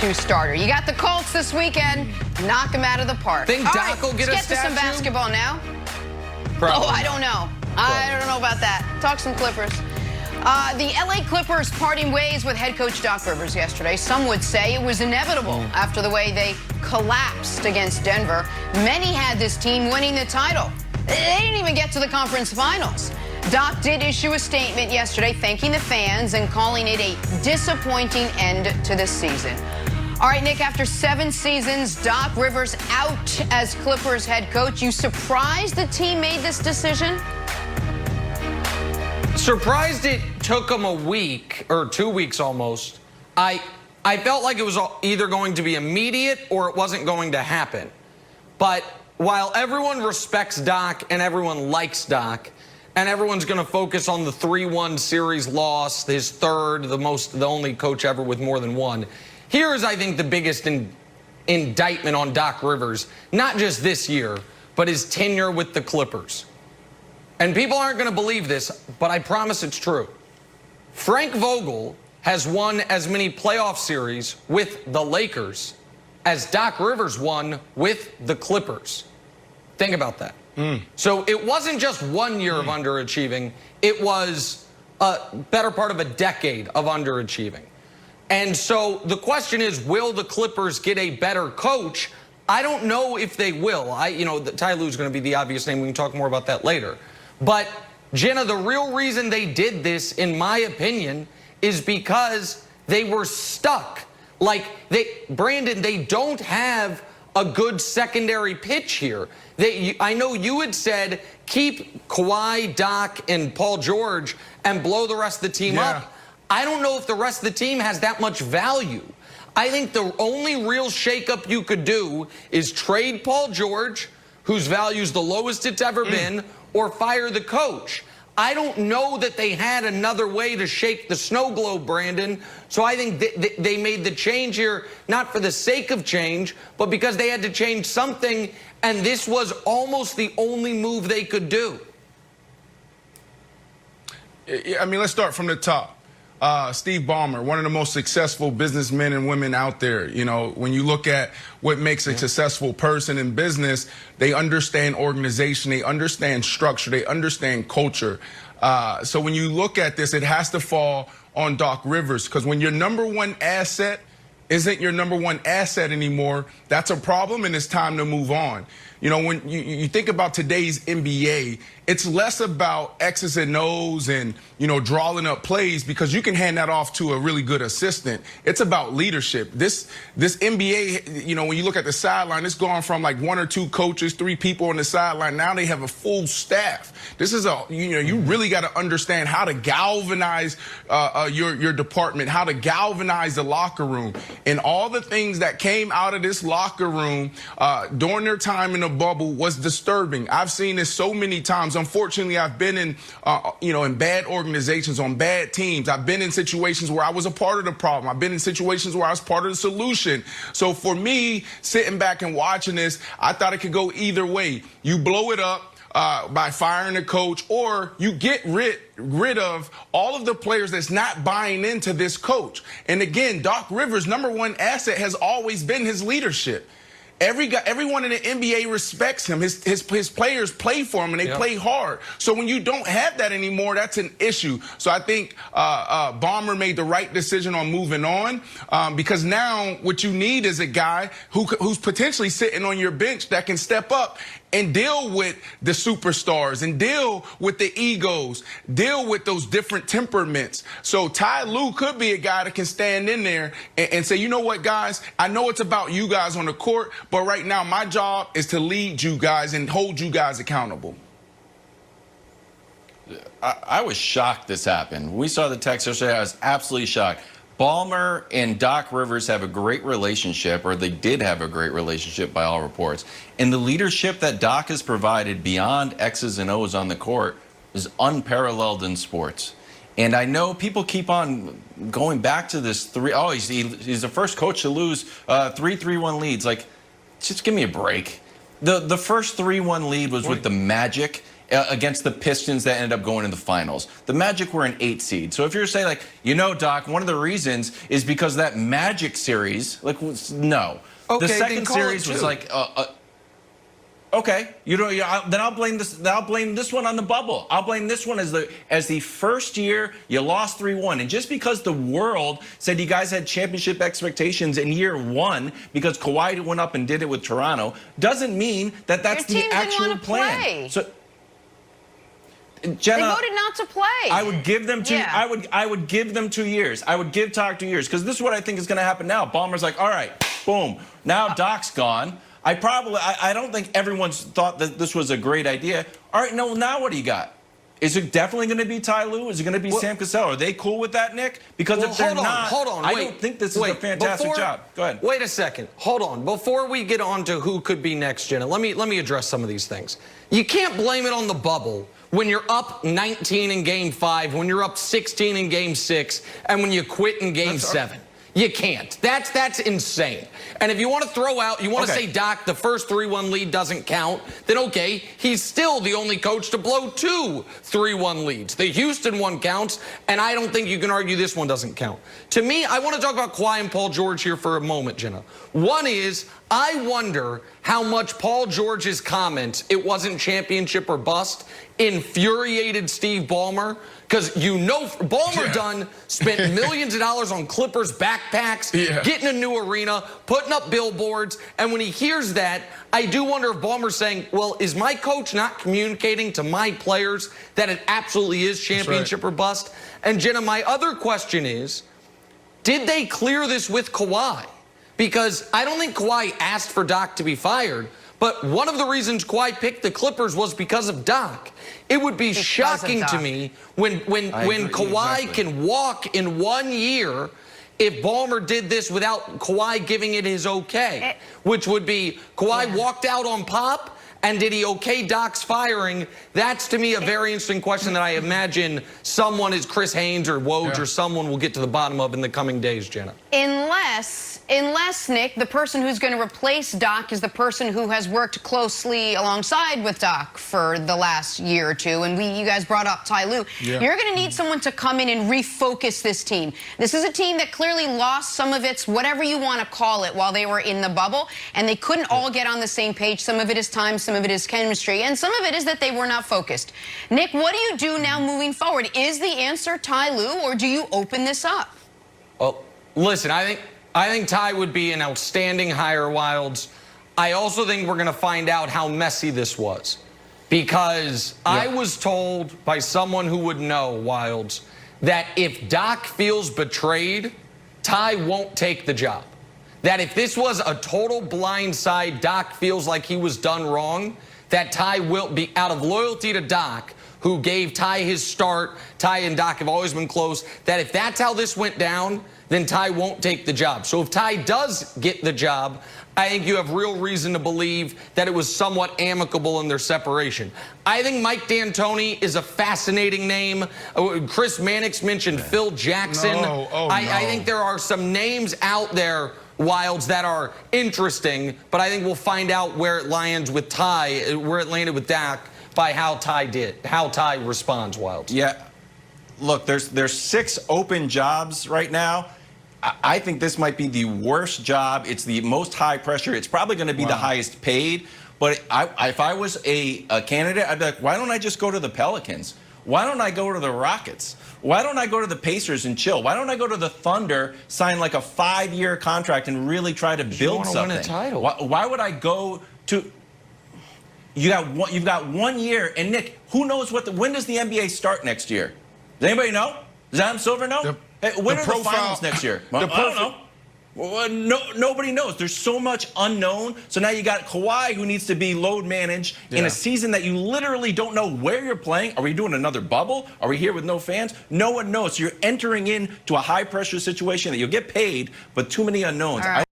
2 starter. You got the Colts this weekend. Knock them out of the park. Think Doc will get a let's get to some basketball now. Probably. Oh, I don't know. I don't know about that. Talk some Clippers. The LA Clippers parting ways with head coach Doc Rivers yesterday. Some would say it was inevitable after the way they collapsed against Denver. Many had this team winning the title. They didn't even get to the conference finals. Doc did issue a statement yesterday thanking the fans and calling it a disappointing end to the season. All right, Nick, after 7 seasons, Doc Rivers out as Clippers head coach. You surprised the team made this decision? Surprised it took them a week or 2 weeks almost. I felt like it was either going to be immediate or it wasn't going to happen. But while everyone respects Doc and everyone likes Doc, and everyone's going to focus on the 3-1 series loss, his third, the only coach ever with more than one. Here is, I think, the biggest indictment on Doc Rivers, not just this year, but his tenure with the Clippers. And people aren't going to believe this, but I promise it's true. Frank Vogel has won as many playoff series with the Lakers as Doc Rivers won with the Clippers. Think about that. So it wasn't just 1 year of underachieving. It was a better part of a decade of underachieving. And so the question is, will the Clippers get a better coach? I don't know if they will. Ty Lue's going to be the obvious name. We can talk more about that later. But, Jenna, the real reason they did this, in my opinion, is because they were stuck. Brandon, they don't have a good secondary pitch here. I know you had said keep Kawhi, Doc, and Paul George and blow the rest of the team up. I don't know if the rest of the team has that much value. I think the only real shakeup you could do is trade Paul George, whose value is the lowest it's ever been, or fire the coach. I don't know that they had another way to shake the snow globe, Brandon. So I think they made the change here, not for the sake of change, but because they had to change something, and this was almost the only move they could do. I mean, let's start from the top. Steve Ballmer, one of the most successful businessmen and women out there. You know, when you look at what makes a successful person in business, they understand organization, they understand structure, they understand culture. So when you look at this, it has to fall on Doc Rivers, because when your #1 asset isn't your #1 asset anymore, that's a problem, and it's time to move on. You know, when you think about today's NBA, it's less about X's and O's and, drawing up plays, because you can hand that off to a really good assistant. It's about leadership. This NBA, when you look at the sideline, it's gone from like 1 or 2 coaches, 3 people on the sideline. Now they have a full staff. This is you really got to understand how to galvanize your department, how to galvanize the locker room. And all the things that came out of this locker room during their time in the bubble was disturbing. I've seen this so many times. Unfortunately, I've been in, in bad organizations, on bad teams. I've been in situations where I was a part of the problem. I've been in situations where I was part of the solution. So for me, sitting back and watching this, I thought it could go either way. You blow it up by firing a coach, or you get rid of all of the players that's not buying into this coach. And again, Doc Rivers' #1 asset has always been his leadership. Everyone in the NBA respects him. His players play for him, and they play hard. So when you don't have that anymore, that's an issue. So I think Ballmer made the right decision on moving on, because now what you need is a guy who's potentially sitting on your bench that can step up and deal with the superstars and deal with the egos, deal with those different temperaments. So Ty Lue could be a guy that can stand in there and say, you know what, guys, I know it's about you guys on the court, but right now my job is to lead you guys and hold you guys accountable. I was shocked this happened. We saw the text yesterday. I was absolutely shocked. Ballmer and Doc Rivers have a great relationship, or they did have a great relationship by all reports. And the leadership that Doc has provided beyond X's and O's on the court is unparalleled in sports. And I know people keep on going back to this he's the first coach to lose 3-3-1 leads. Like, just give me a break. The first 3-1 lead was with the Magic, against the Pistons that ended up going in the finals. The Magic were an 8 seed. So if you're saying, like, Doc, one of the reasons is because of that Magic series, like, no. Okay, the second series was like, okay, then I'll blame this. I'll blame this one on the bubble. I'll blame this one as the first year you lost 3-1, and just because the world said you guys had championship expectations in year 1 because Kawhi went up and did it with Toronto, doesn't mean that that's the actual plan. Play. So, Jenna, they voted not to play. I would give them two. Yeah. I would give them 2 years. I would give Doc 2 years because this is what I think is going to happen now. Ballmer's like, all right, boom. Now Doc's gone. I don't think everyone's thought that this was a great idea. All right, now what do you got? Is it definitely going to be Ty Lue? Is it going to be Sam Cassell? Are they cool with that, Nick? Because if they're not, I don't think this is a fantastic job. Go ahead. Wait a second. Hold on. Before we get on to who could be next, Jenna, let me address some of these things. You can't blame it on the bubble when you're up 19 in Game 5, when you're up 16 in Game 6, and when you quit in Game 7. You can't. That's insane. And if you want to throw out, you want to say, Doc, the first 3-1 lead doesn't count, then okay, he's still the only coach to blow 2 3-1 leads. The Houston one counts, and I don't think you can argue this one doesn't count. To me, I want to talk about Kawhi and Paul George here for a moment, Jenna. One is, I wonder how much Paul George's comments, it wasn't championship or bust, infuriated Steve Ballmer. Because Ballmer spent millions of dollars on Clippers backpacks, getting a new arena, putting up billboards. And when he hears that, I do wonder if Ballmer's saying, well, is my coach not communicating to my players that it absolutely is championship or bust? And Jenna, my other question is, did they clear this with Kawhi? Because I don't think Kawhi asked for Doc to be fired, but one of the reasons Kawhi picked the Clippers was because of Doc. It would be shocking to me when Kawhi can walk in 1 year if Ballmer did this without Kawhi giving it his okay, which would be Kawhi walked out on Pop, and did he okay Doc's firing? That's, to me, a very interesting question that I imagine someone is Chris Haynes or Woj or someone will get to the bottom of in the coming days, Jenna. Unless, Nick, the person who's going to replace Doc is the person who has worked closely alongside with Doc for the last year or two, and you guys brought up Ty Lue. You're going to need someone to come in and refocus this team. This is a team that clearly lost some of its, whatever you want to call it, while they were in the bubble, and they couldn't all get on the same page. Some of it is time, some of it is chemistry, and some of it is that they were not focused. Nick, what do you do now moving forward? Is the answer Ty Lue, or do you open this up? Well, listen, I think Ty would be an outstanding hire, Wilds. I also think we're going to find out how messy this was. Because I was told by someone who would know, Wilds, that if Doc feels betrayed, Ty won't take the job. That if this was a total blindside, Doc feels like he was done wrong, that Ty will be, out of loyalty to Doc, who gave Ty his start, Ty and Doc have always been close, that if that's how this went down, then Ty won't take the job. So if Ty does get the job, I think you have real reason to believe that it was somewhat amicable in their separation. I think Mike D'Antoni is a fascinating name. Chris Mannix mentioned Phil Jackson. I think there are some names out there, Wilds, that are interesting, but I think we'll find out where it lands with Ty, where it landed with Doc, by how Ty responds, Wilds. Yeah. Look, there's 6 open jobs right now. I think this might be the worst job. It's the most high pressure. It's probably going to be the highest paid. But if I was a candidate, I'd be like, why don't I just go to the Pelicans? Why don't I go to the Rockets? Why don't I go to the Pacers and chill? Why don't I go to the Thunder, sign like a 5-year contract and really try to build something? Win a title. Why would I go to... You've got 1 year, and Nick, who knows when does the NBA start next year? Does anybody know? Does Adam Silver know? When are the finals next year? I don't know. Well, nobody knows. There's so much unknown. So now you got Kawhi, who needs to be load managed in a season that you literally don't know where you're playing. Are we doing another bubble? Are we here with no fans? No one knows. So you're entering into a high pressure situation that you'll get paid, but too many unknowns.